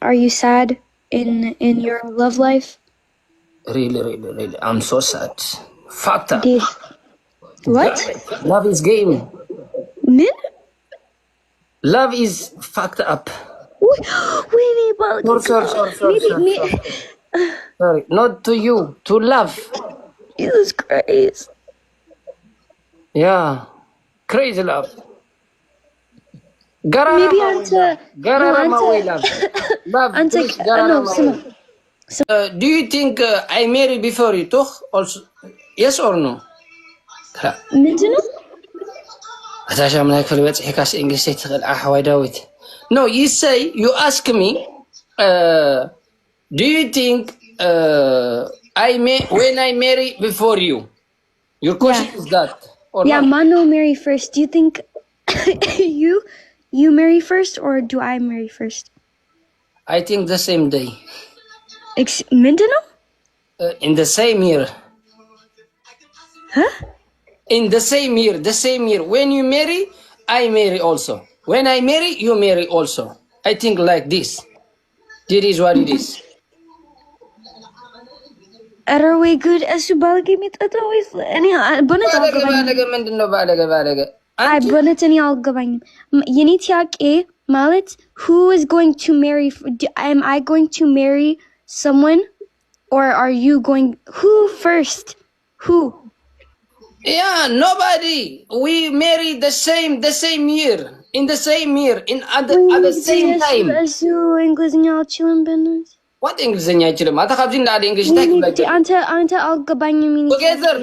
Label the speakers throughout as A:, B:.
A: Are you sad in your love life?
B: Really. I'm so sad. Fucked up.
A: Dave, what?
B: Love is game.
A: Min?
B: Love is fucked up.
A: Wait, but maybe.
B: Sorry. Not to you. To love.
A: Jesus Christ.
B: Yeah. Crazy love.
A: Maybe Anta.
B: Love.
A: No,
B: Do you think I married before you, toch? Also, yes or no?
A: Mindino?
B: No, you say, you ask me, do you think when I marry before you? Your question is that, or
A: Yeah,
B: not?
A: Mano marry first. Do you think you marry first, or do I marry first?
B: I think the same day.
A: Mindino?
B: In the same year.
A: Huh?
B: In the same year. When you marry, I marry also. When I marry, you marry also. I think like this. It is what it is.
A: Are we good as to balgamit at always? Any bonnet I bonnet any algavang. Yenitiak a mallet. Who is going to marry? Am I going to marry someone, or are you going? Who first? Who?
B: Yeah, nobody. We married the same year. In the same year. At the same time. What English አይችልም? አታ ካብዚ እንዳለ English ታይክ
A: አንተ አልገባኝ ሚኒ
B: together.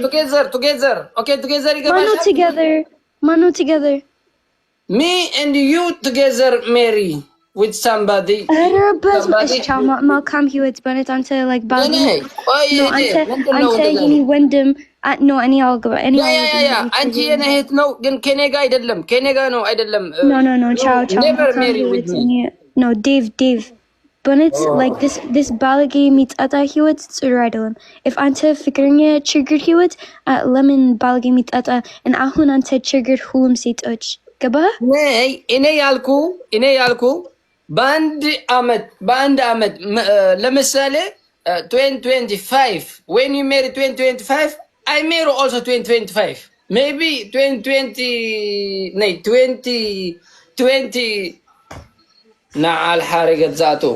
B: Okay, together ይገባሻል?
A: Mano together.
B: Me and you together marry with somebody.
A: Malcolm Hewitt በነት አንተ like ባል አንተ የኔ ወንድም no any አልገባ any
B: አንቺ የኔ እህት ነው ግን ከኔ ጋር አይደለም ከኔ ጋር ነው አይደለም
A: no ciao
B: never marry with me.
A: No Dave በነት like this ባለጌ የሚጠጣ ህይወት ጥሩ አይደለም. if አንተ ፍቅረኛ ችግር ህይወት ለምን ባለጌ የሚጠጣ እና አሁን አንተ ችግር ሁሉም ሴቶች ገባ?
B: እኔ ያልኩ በአንድ አመት ለምሳሌ 2025 when you marry 2025 I marry also 2025 maybe 2020 نعال حارقة ذاته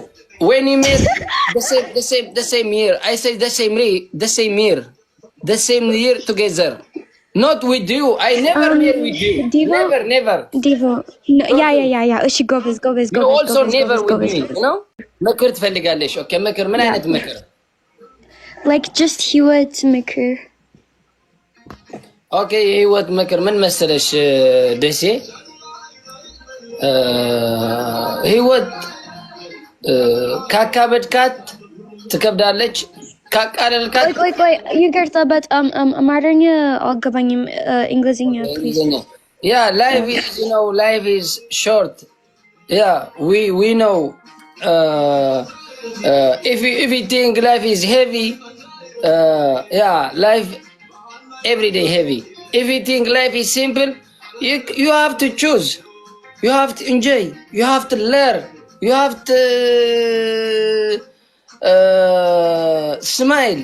B: when you marry the same year I say the same year together. Not with you. I never marry with you.
A: Divo,
B: Never.
A: Divo. No, yeah. She go with.
B: You also never with me, you know? مكر تفلقاليش. Okay, مكر من أين تمكر?
A: Like just هيوت مكر.
B: Okay, هيوت مكر من مسلش دسي. هيوت كاكا بدكات تكبدالش.
A: Wait, you get that Maranya algabanyim Englishnya, please.
B: Yeah, life is short. Yeah, we know. If you think life is heavy, life every day heavy. If you think life is simple, you have to choose. You have to enjoy. You have to learn. You have to smile.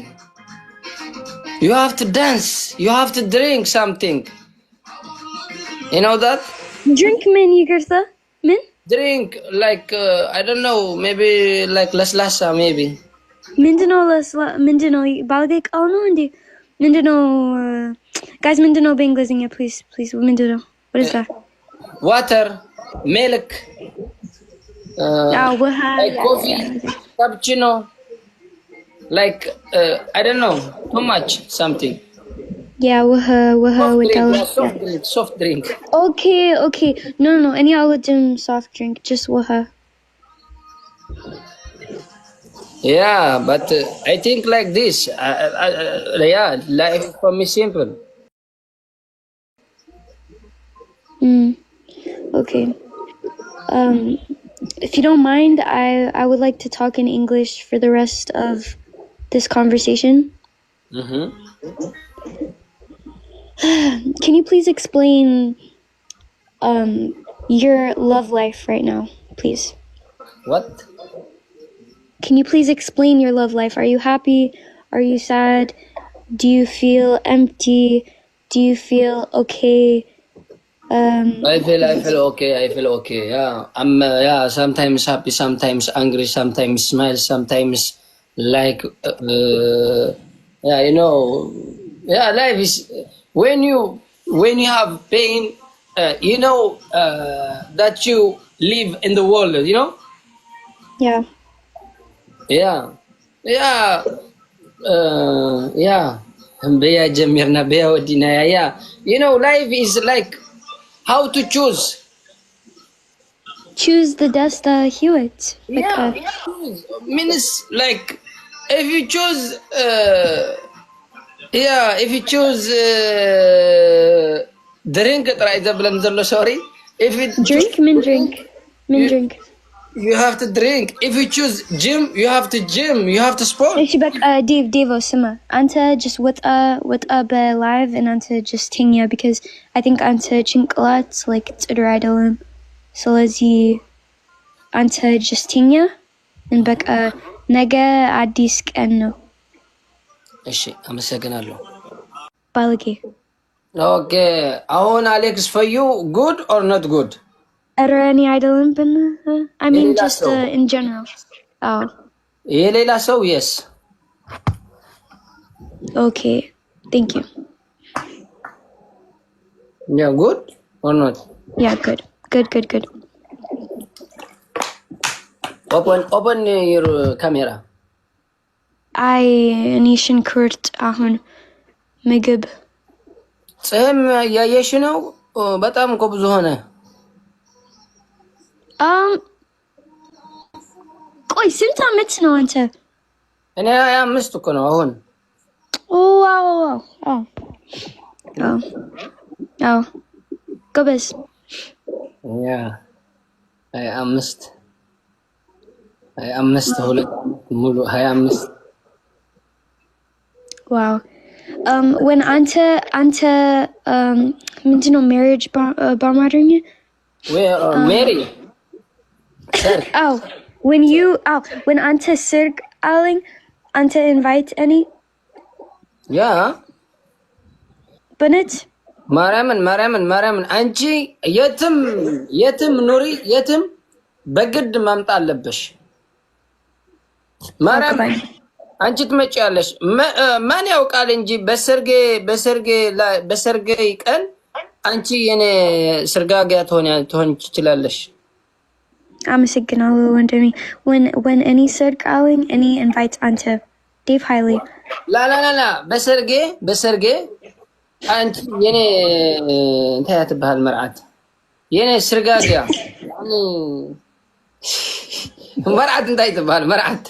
B: You have to dance. You have to drink something. You know that?
A: Drink min Yigertha? Min?
B: Drink like I don't know, maybe like lasa maybe.
A: Mindino balgek no indi. Mindino guys Mindino Bangladesh please Mindino. What is that?
B: Water, milk. Like coffee, cappuccino. Like I don't know, too much something.
A: Yeah,
B: soft drink.
A: Okay. No. Any alajim soft drink, just waha.
B: Yeah, but I think like this. Life for me simple.
A: Okay. If you don't mind, I would like to talk in English for the rest of this conversation. Can you please explain your love life right now, please?
B: What?
A: Can you please explain your love life? Are you happy? Are you sad? Do you feel empty? Do you feel okay?
B: I feel okay. I feel okay. Yeah, I'm. Yeah, sometimes happy, sometimes angry, sometimes smile, sometimes like. Yeah, you know. Yeah, life is when you have pain. You know that you live in the world. You know.
A: Yeah.
B: Yeah, yeah, yeah. Beya Jamirna, beya Wadinaya. Yeah, you know, life is like how to choose.
A: Choose the Desta Hewitt. Like
B: Yeah, means like if you choose, yeah, if you choose drink it right, sorry. If you choose
A: drink, min drink, min
B: you,
A: drink.
B: you have to drink. If you choose gym, you have to gym. You have to sport.
A: Actually, back Devo Sima. Anta just what live and Anta just tingya because I think Anta chinkalat like it's idolum. So lazy Anta just tingya and back nega adisk and no
B: እሺ አመሰግናለሁ።
A: balagi.
B: Okay, አሁን Alex, for you, good or not good?
A: Are there any idolum? I mean,
B: የሌላ
A: just
B: ሰው
A: in general. Oh,
B: የሌላ ሰው yes.
A: okay. Thank you.
B: Yeah, good or not?
A: Yeah, good.
B: Open your camera.
A: I nishin kurt ahun ምግብ
B: ጽህም ያየሽ ነው። በጣም እኮ ብዙ ሆነ።
A: ቆይ ስንት ዓመት ነው አንተ?
B: እኔ 25 እኮ ነው አሁን።
A: ዋው ጎበዝ።
B: ያ 25 ሁለት ሙሉ 25
A: ዋው when ante ምንድነው marriage በአማርኛ?
B: Mary.
A: when ante ስርግ አለኝ ante invite any?
B: Yeah.
A: በነት
B: ማርያምን አንቺ የትም ኑሪ የትም በግድ ማምጣት አለብሽ። ማርያም አንቺ ትመጪያለሽ። ማን ያውቃል እንጂ በሰርጌ ቀን አንቺ የኔ ስርጋጋ ትሆን ትችላለሽ።
A: አመሰግናለሁ ወንድሜ። when any ሰርግ አለኝ any invite ante ዴቭ ሃይሌ
B: ላ በሰርጌ አንቺ የኔ እንታይ ትበሃል መርዓት የኔ ስርጋጋ መርዓት እንታይ ትበሃል መርዓት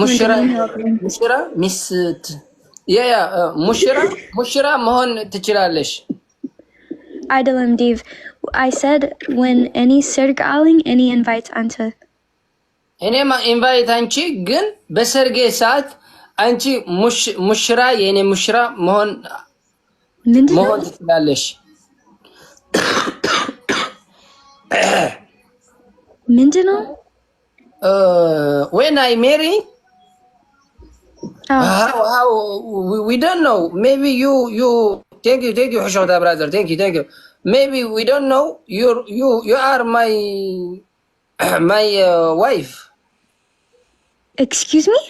B: ሙሽራ ሚስት ሙሽራ መሆን ትችላለሽ።
A: አይደለም ዴቭ I said when any ሰርግ አለኝ any invite ante
B: እኔማ ኢንቫይት አንቺ ግን በሰርጌ ሰዓት አንቺ ሙሽራ የኔ ሙሽራ መሆን ትችላለሽ።
A: ምንድነው?
B: When I marry, how we don't know. Maybe you thank you Hashota brother. Thank you. Maybe we don't know. You are my wife.
A: Excuse me?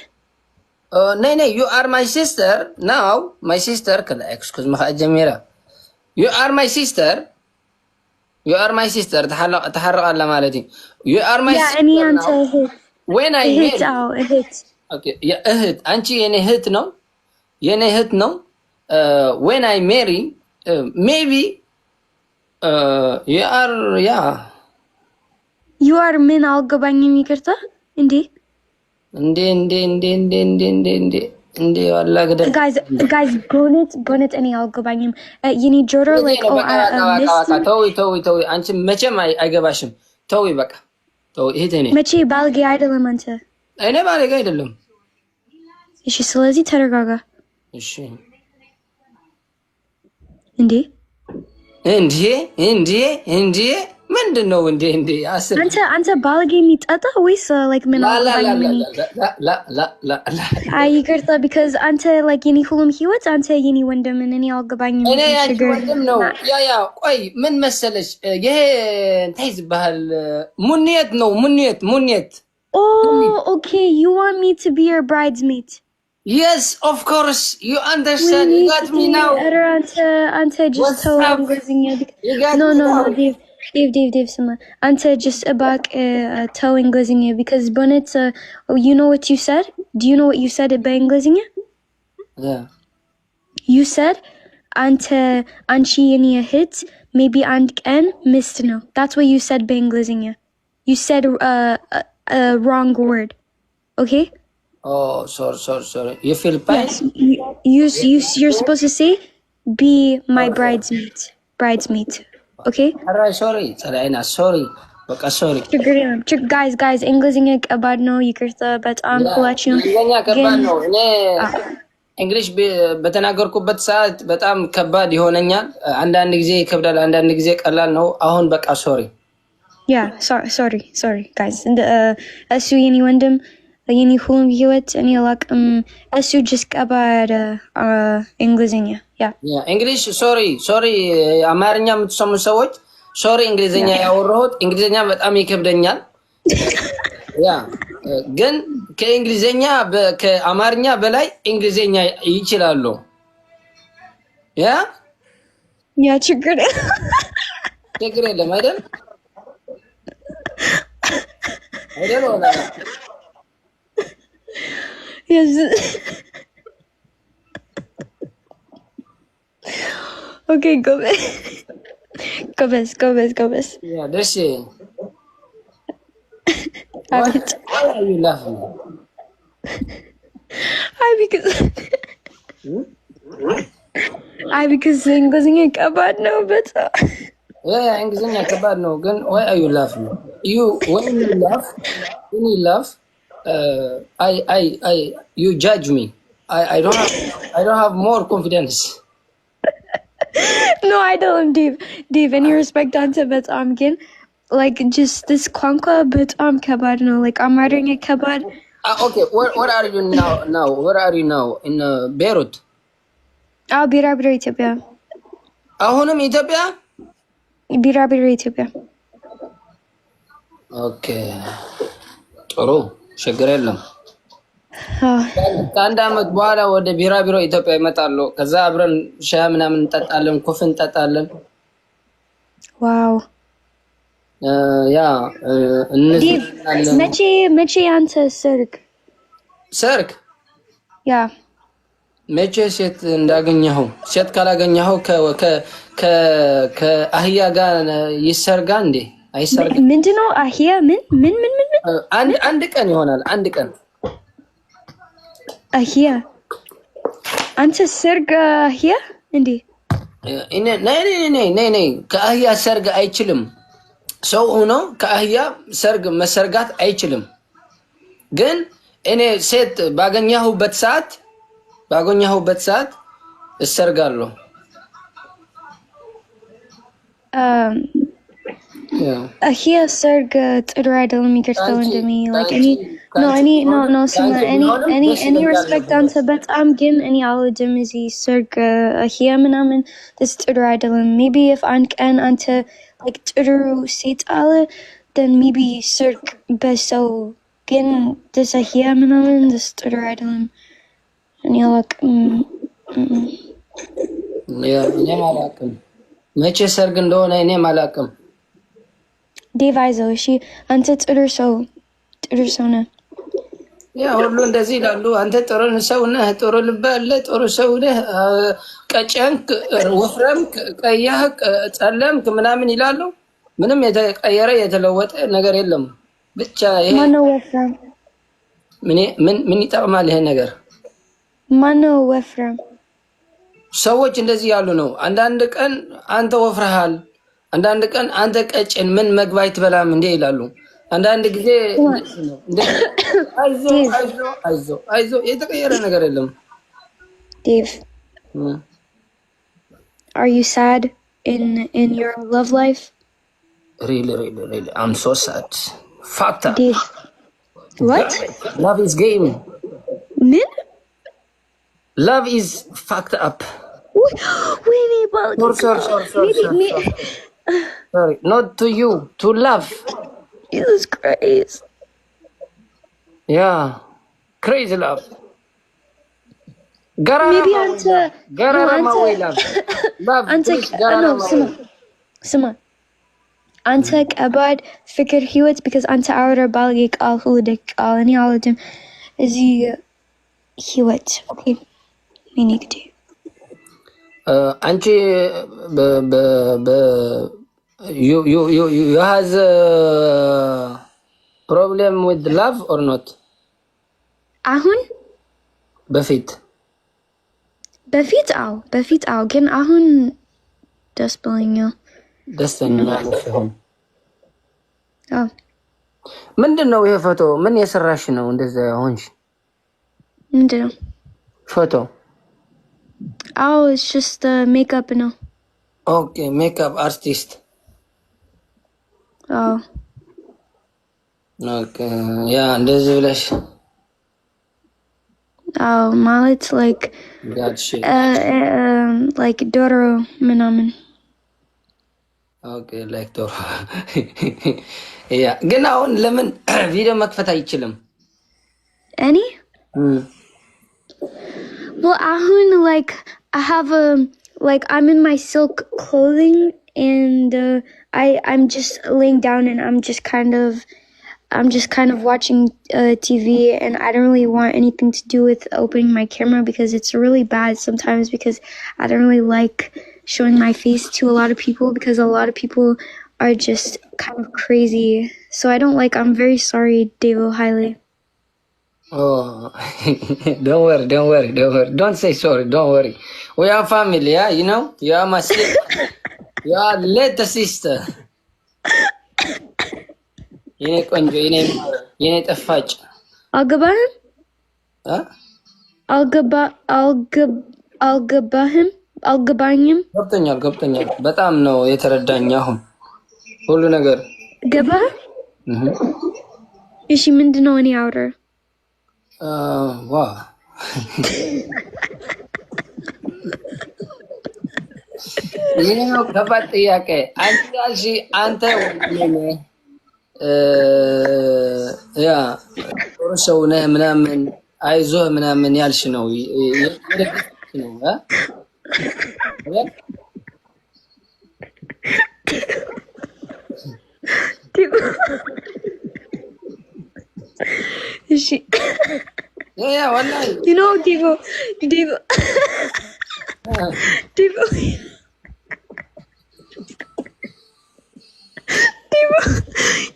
B: No, you are my sister now. My sister. Excuse me, Jamira. You are my sister. تحرق على مالتي. You are my sister now. When I marry.
A: እህት.
B: Okay. Yeah, እህት. አንቺ የኔ እህት ነው. When I marry, maybe you are, yeah.
A: You are ምን አልገባኝም ይቅርታ። እንዴ
B: والله قدر
A: guys bonnet እኔ አልገባኝም። የኔ ጆሮ like
B: ተውይ አንቺ መቼም አይገባሽም። ተውይ በቃ ተውይ። እህቴ ነኝ።
A: መቼ ባልጌ አይደለም አንተ።
B: እኔ ባልጌ አይደለም።
A: እሺ ስለዚህ ተረጋጋ።
B: እሺ እንዴ ምንድነው እንዴ አስር
A: አንተ ባለጌ የሚጠጣ ወይስ like ምን አልገባኝም እኔ ይቅርታ because አንተ like የኔ ሁሉም ህይወት አንተ የኔ ወንድም እኔ አልገባኝም
B: እኔ ያንቺ ወንድም ነው ያ ቆይ ምን መሰለሽ ይሄ እንታይዝ ባህል ሙኒየት ነው ሙኒየት
A: Oh okay you want me to be your bridesmaid
B: Yes of course you understand you got me now
A: አንተ just tell no Dave ስማ አንተ just about እንግሊዝኛ because bonnet you know what you said do you know what you said በእንግሊዝኛ
B: Yeah
A: you said አንቺ የኔ እህት maybe አንድ ቀን ሚስት ነው that's what you said በእንግሊዝኛ you said a wrong word okay
B: Oh sorry you feel bad
A: yes you're supposed to say be my bridesmaid okay
B: sorry በቃ sorry
A: guys እንግሊዝኛ ከባድ ነው ይቅርታ በጣም ሁላችሁም
B: እንግሊዝኛ ከባድ ነው እኔ እንግሊሽ በተናገርኩበት ሰዓት በጣም ከባድ ይሆነኛል አንዳንድ ጊዜ ይከብዳል አንዳንድ ጊዜ ቀላል ነው አሁን በቃ sorry
A: yeah sorry guys እሱ የኔ ወንድም የኔ ሁሉም ህይወት እኔ አላቅም እሱ just ከባድ እንግሊዝኛ
B: yeah እንግሊሽ sorry አማርኛ የምትሰሙ ሰዎች sorry እንግሊዝኛ ያወራሁት እንግሊዝኛ በጣም ይከብደኛል ያ ግን ከእንግሊዝኛ ከአማርኛ በላይ እንግሊዝኛ ይችላሉ ያ
A: ችግር
B: የለም አይደል ወላ
A: yes okay go best
B: yeah that's it why are you laughing
A: because እንግሊዝኛ ከባድ ነው በጣም
B: እንግሊዝኛ ከባድ ነው ግን why are you laughing when you laugh you judge me I don't have more confidence
A: no I don't Dave any respect አንተ በጣም ግን like just this ቋንቋ በጣም ከባድ ነው like አማርኛ ከባድ
B: okay where are you now where are you now in Beirut
A: ቢራቢሮ ኢትዮጵያ
B: አሁንም ኢትዮጵያ
A: ቢራቢሮ ኢትዮጵያ
B: ኦኬ ጥሩ ችግር የለም ከአንድ አመት በኋላ ወደ ቢራቢሮ ኢትዮጵያ ይመጣሉ ከዛ አብረን ሻይ ምናምን እንጠጣለን ኮፍ እንጠጣለን
A: ዋው
B: ያ
A: መቼ አንተ ሰርግ ያ
B: መቼ ሴት እንዳገኘኸው ሴት ካላገኘኸው ከአህያ ጋር ይሰርጋ እንዴ አይሰርጋ
A: ምንድነው አህያ ምን
B: አንድ ቀን ይሆናል አንድ ቀን
A: አህያ አንተ ሰርግ አህያ እንዴ
B: ነይ ከአህያ ሰርግ አይችልም ሰው ሆኖ ከአህያ ሰርግ መሰርጋት አይችልም ግን እኔ ሴት ባገኘሁበት ሰዓት እሰርጋለሁ
A: አህያ ሰርግ ጥሩ አይደለም ይቅርታው እንደሚ like no ስማ እኔ respect አንተ በጣም ግን እኔ አልወድም እዚህ ሰርግ አህያ ምናምን this ጥሩ አይደለም maybe if አንድ ቀን አንተ like ጥሩ ሴት አለ then maybe ሰርግ በሰው ግን this አህያ ምናምን this ጥሩ አይደለም እኔ አላቅም
B: እኔም አላቅም መቼ ሰርግ እንደሆነ እኔም አላቅም
A: ዴቭ አይዞህ እሺ አንተ ጥሩ ሰው ነህ
B: ያ ሁሉ እንደዚህ ይላሉ አንተ ጥሩ ሰው ነህ ጥሩ ልብ አለ ጥሩ ሰው ነህ ቀጨንክ ወፍረምክ ቀያህ ጸለምክ ምናምን ይላሉ ምንም የተቀየረ የተለወጠ ነገር የለም ብቻ ይሄ
A: ማነው ወፍራም
B: ምን ይጠቅማል ይሄ ነገር
A: ማነው ወፍራም
B: ሰዎች እንደዚህ ያሉ ነው አንዳንድ ቀን አንተ ወፍረሃል አንዳንድ ቀን አንተ ቀጭን ምን መግባት በላም እንዴ ይላሉ አንዳንድ ጊዜ አይዞ የተቀየረ ነገር የለም
A: Dave are you sad in your love life
B: Really. I'm so sad. Fucked up.
A: Dave. What?
B: Love is game.
A: Min?
B: Love is fucked up.
A: Wait, but
B: Sorry. Sorry, not to you, to love.
A: Jesus Christ.
B: Yeah, crazy love.
A: Maybe Anta.
B: Love,
A: سما Anta كأبد فكر هيوت because Anta أورا بالغيك all هودك all any all of them is he هيوت okay meaning to
B: أنت you has a problem with love or not?
A: أهون
B: بفيت
A: أو كن أهون دسبلينيو
B: دستني ما أعرفهم. ምንድን ነው ይሄ ፎቶ? ምን የሰራሽ ነው እንደዛ ሆንሽ?
A: ምንድን ነው
B: ፎቶ?
A: it's just makeup ነው።
B: Okay, makeup artist. Okay, yeah, እንደዚህ ብለሽ
A: ማለት like ዶሮ ምናምን
B: ኦኬ ላይክ ዶሮ ያ ግን አሁን ለምን ቪዲዮ መክፈት አይችልም?
A: እኔ well አሁን like I have like I'm in my silk clothing and I'm just laying down and I'm just kind of watching TV and I don't really want anything to do with opening my camera because it's really bad sometimes because I don't really like showing my face to a lot of people because a lot of people are just kind of crazy. So I don't like, I'm very sorry, Devo Haile.
B: Oh, don't worry. Don't say sorry, don't worry. We are family, yeah, you know? You are my sister. You are little sister. የኔ ቆንጆ የኔ ጠፋጭ
A: አልገባህም? አልገባኝም።
B: ገብቶኛል። በጣም ነው የተረዳኝ አሁን ሁሉ ነገር
A: ገባህ? እሺ ምንድነው እኔ አውራ
B: ዋ ይሄ ነው ከባድ ጥያቄ። አንተ ያልሺ አንተ ያ ጥሩ ሰው ነህ ምናምን አይዞህ ምናምን ያልሽ ነው
A: እሺ
B: ያ ወላሂ
A: you know Devo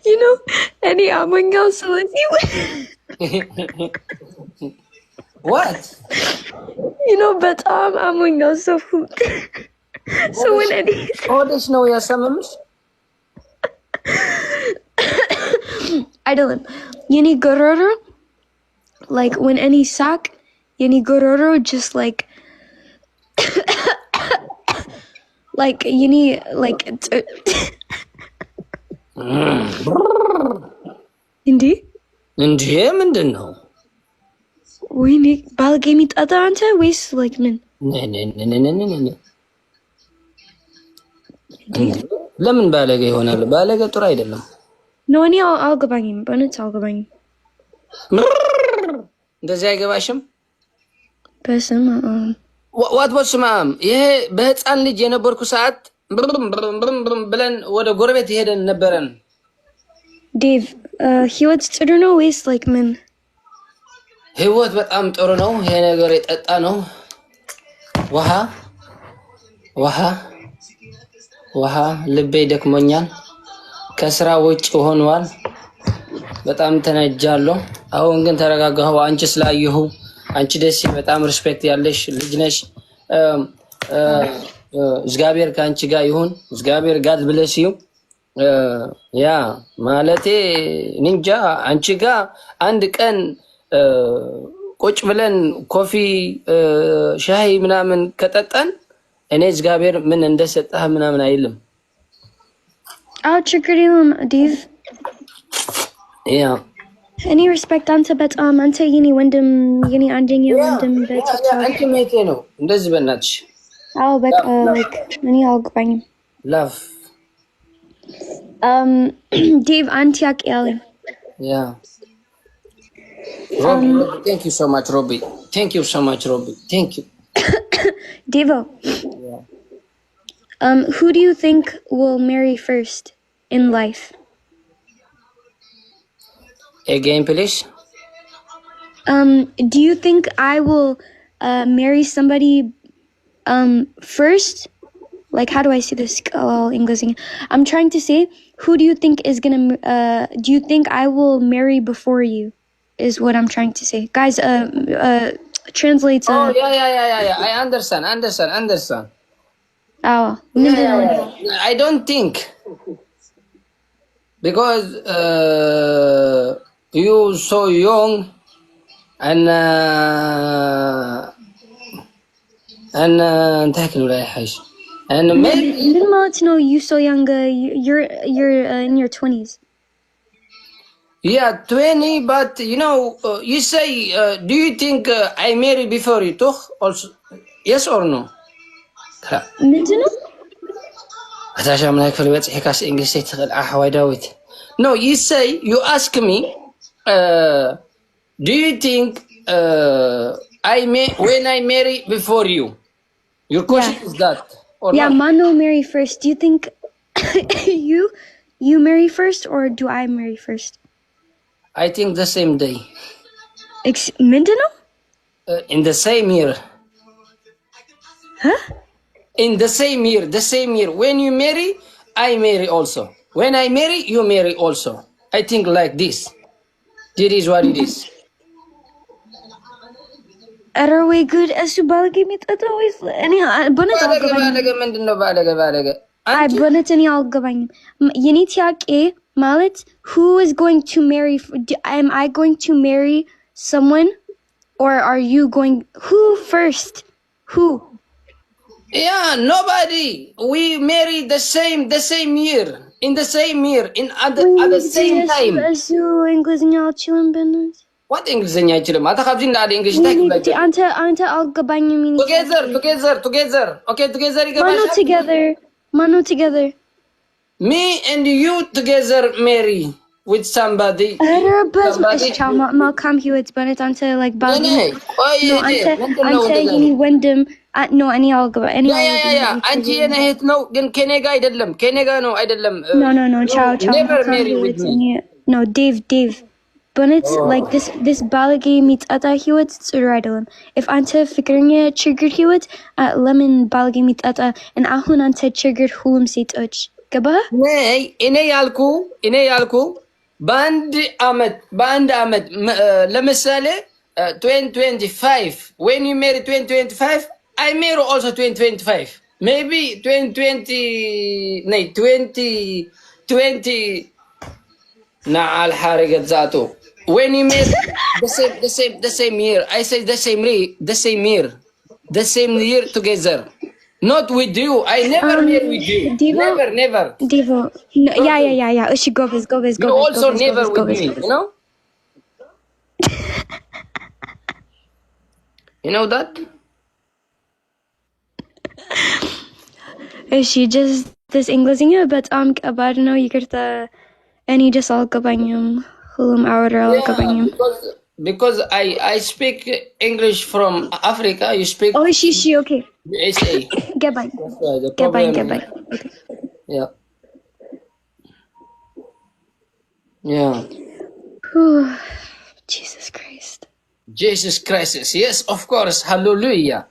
A: you know any amangal so
B: what
A: you know but amangal so so when any
B: ሆድሽ ነው ያሰመምሽ
A: አይደለም የኔ ጎሮሮ like when any sack የኔ ጎሮሮ just like like you need like እንዴ
B: ምንድን ነው
A: ወይኔ ባልጌ የሚጠጣ አንተ ወይስ like ምን
B: ለምን ባለገ ይሆናል? ባለገ ጥሩ አይደለም።
A: ነው እኔ አልገባኝም፣ በእውነት አልገባኝም።
B: እንደዚህ አይገባሽም?
A: በስመ አብ
B: በስመ አብ። ይሄ በህፃን ልጅ የነበርኩ ሰዓት ብለን ወደ ጎረቤት ሄደን ነበረን።
A: ዴቭ ህይወት ጥሩ ነው ወይስ like ምን?
B: ህይወት በጣም ጥሩ ነው። ይሄ ነገር የጠጣ ነው ውሃ ልቤ ደክሞኛል። ከስራ ውጭ ሆኗል። በጣም ተነጃለሁ። አሁን ግን ተረጋጋሁ። አንቺ ስላየሁ አንቺ ደስ በጣም ሪስፔክት ያለሽ ልጅ ነሽ። እግዚአብሔር ከአንቺ ጋር ይሁን። እግዚአብሔር ጋድ ብለሽ ዩ ያ ማለቴ ንንጃ አንቺ ጋር አንድ ቀን ቁጭ ብለን ኮፊ ሻይ ምናምን ከጠጣን እኔ እግዚአብሔር ምን እንደሰጠህ ምናምን አይልም።
A: ችግር የለውም ዴቭ።
B: Yeah.
A: እኔ ሪስፔክት አንተ በጣም አንተ የኔ ወንድም የኔ አንደኛ ወንድም በቲክቶክ
B: አንቺ ሜቴ ነው እንደዚህ በእናትሽ።
A: አዎ በቃ ላይክ እኔ አልገባኝም።
B: ላቭ
A: ዴቭ አንተ ያውቃለኝ።
B: Yeah. Robbie, thank you so much, Robbie. Thank you so much, Robbie. Thank you.
A: Devo.
B: Yeah.
A: Who do you think will marry first in life?
B: Again, please.
A: Do you think I will marry somebody first? Like, how do I say this? English. I'm trying to say, who do you think is gonna? Do you think I will marry before you? Is what I'm trying to say, guys. Translate.
B: Oh yeah. I understand.
A: Oh,
B: I don't think because you so young and and maybe
A: you so young. You're in your 20s.
B: Yeah, 20. But you know, you say, do you think I marry before you? Toch? Also, yes or no? No, you say, you ask me, do you think when I marry before you? Your question is that? Or
A: yeah,
B: not?
A: Mano marry first. Do you think you marry first or do I marry first?
B: I think the same day.
A: Mindano?
B: In the same year.
A: Huh?
B: In the same year. When you marry, I marry also. When I marry, you marry also. I think like this. It is what it is.
A: Are we good as to balagi mit always any bonnet I bonnet any algavang. Yenitiak a mallet who is going to marry am I going to marry someone or are you going who first? Who?
B: Yeah, nobody. We marry the same year. In the same year. At the same time.
A: English chilling business.
B: What English in your mother have in that English
A: Ante algabanya meaning
B: together. Okay, together.
A: Mano together.
B: Me and you together marry with somebody.
A: Mal come here it's but ante like balgi.
B: No,
A: ante any windem no any algaba any
B: yeah. Anji yana hit no gen kenega አይደለም no አይደለም.
A: No, ciao.
B: Never marry with me.
A: No, Dave. But it's like this balagi meets ata hiwet tsuru አይደለም. If ante fikirnya triggered hiwet lemon balagi meets ata and ahun ante triggered hulum setoch. ገባ?
B: እኔ ያልኩ በአንድ አመት ለምሳሌ 2025 when you marry 2025 I marry also 2025 maybe 2020 نعال حارقة ذاته when you marry the same year I say the same year together. Not with you. I never marry with you.
A: Devo,
B: Never.
A: Devo. No, yeah. She go with.
B: You also never with me, you know? You know that?
A: She just this English but about no you get the any just all gabanyum hulum outer all gabanyum.
B: Because I speak English from Africa. You speak.
A: Oh, she okay.
B: USA.
A: Get by. Okay.
B: Yeah.
A: Jesus Christ.
B: Yes, of course. Hallelujah.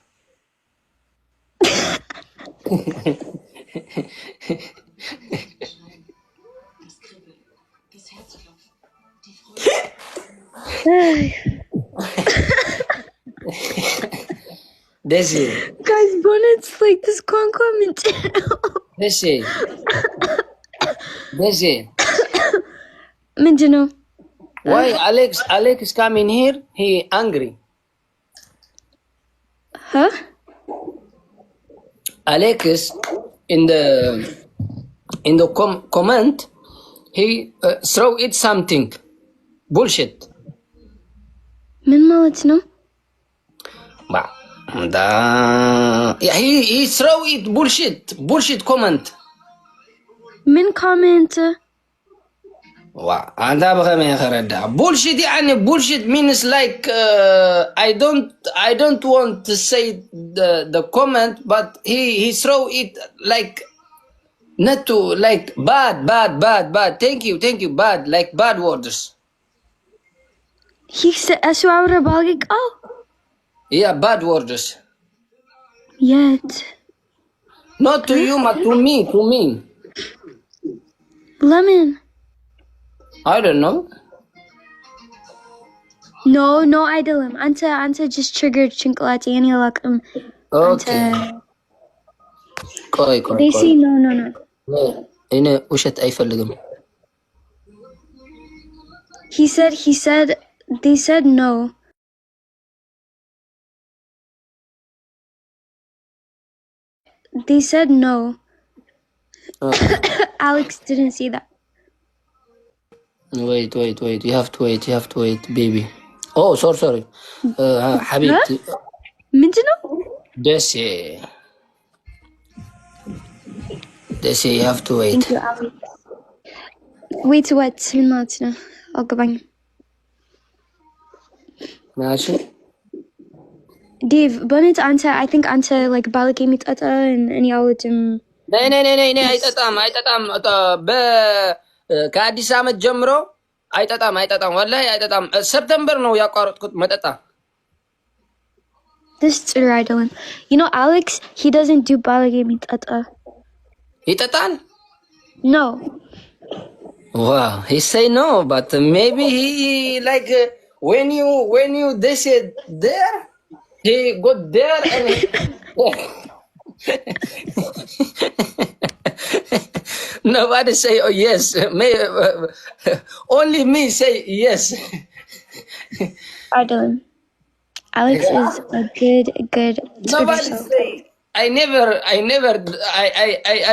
B: Desi.
A: Guys, bonnet's like this comment.
B: Desi.
A: Mindino.
B: Why Alex is coming here? He angry.
A: Huh?
B: Alex in the in the comment he throw it something bullshit.
A: من مالتنا
B: Bah, yeah, he throw it bullshit comment.
A: من comment
B: Wow, أنا بغى ما خردا bullshit يعني bullshit means like I don't want to say the comment but he throw it like not to like bad thank you bad like bad words.
A: he said أسوأ عورة بالغك
B: Yeah, bad words.
A: yet
B: Not to you but to me.
A: lemon
B: I don't know.
A: no idolum أنت just triggered شنقلاتي يعني like
B: Okay. كوي
A: they say no
B: هنا وشت أي فلقم.
A: he said they said no they said no Alex didn't see that
B: wait you have to wait baby. Oh sorry حبيبتي
A: منتنو
B: دسي you have to wait.
A: thank you Alex wait what من مالتنا أقبل
B: ماشي.
A: Dave بنت أنت I think أنت like بالك متأتى and ياودم
B: ني አይጠጣም ب ከአዲስ ዓመት ጀምሮ አይጠጣም ወላሂ አይጠጣም። ሰፕተምበር ነው ያቋረጥኩት መጠጣ።
A: this is አይደለም you know Alex he doesn't do بالك متأتى
B: ይጠጣል?
A: no
B: Wow, he say no but maybe he like when you they said there he got there and nobody say oh yes only me say yes.
A: አይደለም Alex is a good
B: Nobody say I never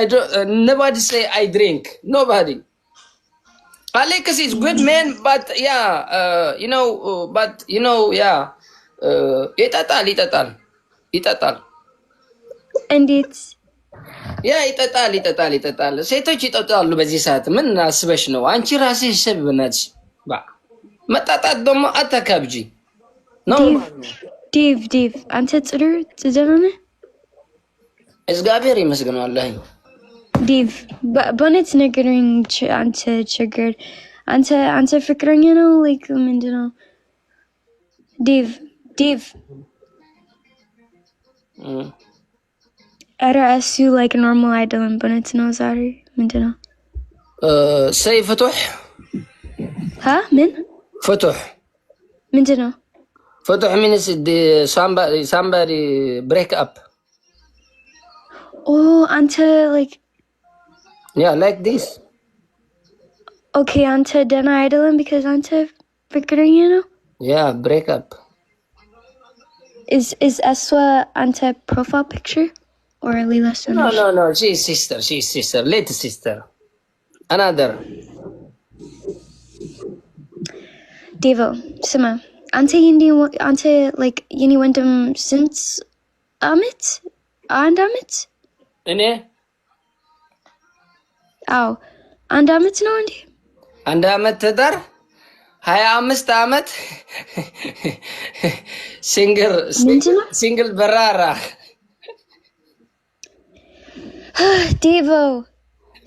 B: I don't nobody say I drink. Nobody. Alex is good man, but yeah, yeah, ይጠጣል
A: እንዴት
B: ያ ይጠጣል። ሴቶች ይጠጣሉ በዚህ ሰዓት። ምን አስበሽ ነው አንቺ ራስሽ ሰብ በናትሽ መጣጣት ደግሞ አታካብጂ ነው።
A: ዴቭ አንተ ጥሩ ትዘናነ
B: እግዚአብሔር ይመስገን አላህ።
A: ዴቭ በእውነት ነገረኝ አንተ ችግር አንተ ፍቅረኛ ነው like ምንድን ነው ዴቭ ኧረ እሱ like normal አይደለም በእውነት ነው ዛሬ ምንድን ነው
B: ሰይ ፍቱሕ
A: ምን
B: ፍቱሕ
A: ምንድን ነው
B: ፍቱሕ means somebody break up.
A: አንተ like
B: yeah like this.
A: okay አንተ ደህና አይደለም because አንተ ፍቅረኛ ነው
B: yeah break up.
A: is Aswa ante profile picture or Lila Sunush?
B: No. She's sister. Late sister. Another.
A: Devo, Sima. Ante like yini wendum since Amit? And Amit?
B: Ine?
A: Ow. And Amit no Andy?
B: And Amit Tedar? 25 ዓመት ሲንግል በራራ
A: ዴቮ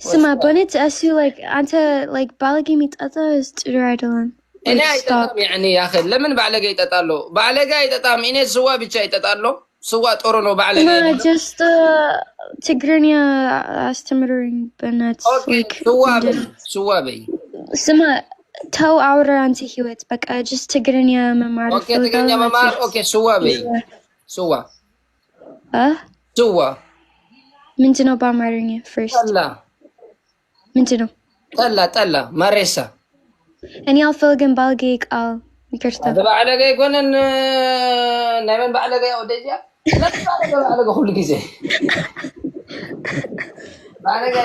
A: ስማ በእውነት እሱ like አንተ like ባለጌ የሚጠጣ ጥሩ አይደለም።
B: እኔ አይጠጣም ያኔ ያኸ ለምን ባለጌ ይጠጣሉ? ባለጌ አይጠጣም። እኔ ስዋ ብቻ ይጠጣሉ። ስዋ ጥሩ ነው። ባለጌ
A: just ትግርኛ አስተምሩኝ በእናትህ
B: ስዋ በይ
A: ስማ ተው አውራ አንተ ህይወት በቃ just ትግርኛ መማር
B: ኦኬ ትግርኛ መማር ኦኬ ስዋ በይ ስዋ ምንድን ነው በአማርኛ first ጠላ ምንድን ነው ጠላ መሬሳ እኔ አልፈልግም ባለጌ ቃል ይቅርታ ባለጌ ይኮንን ናይ መን ባለጌ ወደዚያ ባለጌ ሁሉ ጊዜ ባለጌ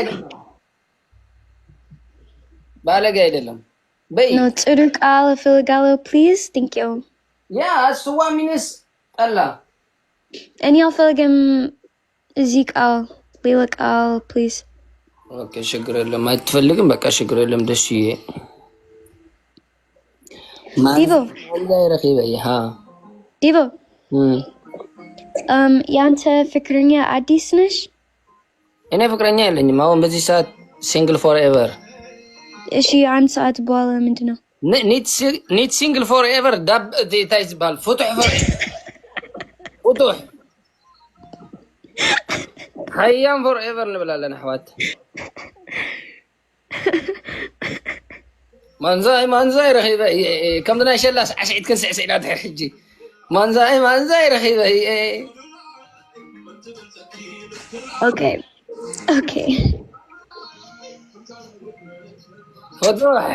B: ባለጌ አይደለም በይ
A: No, ጥሩ ቃል እፈልጋለሁ please. Thank you.
B: ያ እሱዋ ሚንስ ጠላ
A: እኔ አልፈልግም እዚህ ቃል ሌላ ቃል please.
B: ኦኬ ችግር የለም አትፈልግም በቃ ችግር የለም ደስዬ
A: ዲቦ
B: ማንዛይ ረኺበይ ሃ
A: ዲቦ ያንተ ፍቅረኛ አዲስ ነሽ?
B: እኔ ፍቅረኛ የለኝም አሁን በዚህ ሰዓት ሲንግል ፎር ኤቨር
A: እሺ አንድ ሰዓት በኋላ ምንድን ነው?
B: ኒት ሲንግል ፎር ኤቨር ዳብ ታይ ዝበሃል ፍቱሕ ፍቱሕ ሃያም ፎር ኤቨር ንብላለን ኣሕዋት ማንዛይ ረኺበ ከምዚ ናይ ሸላስ ዓሽዒት ክንስዕስዕ ኢና ድሕሪ ሕጂ ማንዛይ ረኺበ
A: Okay.
B: ፍቱሕ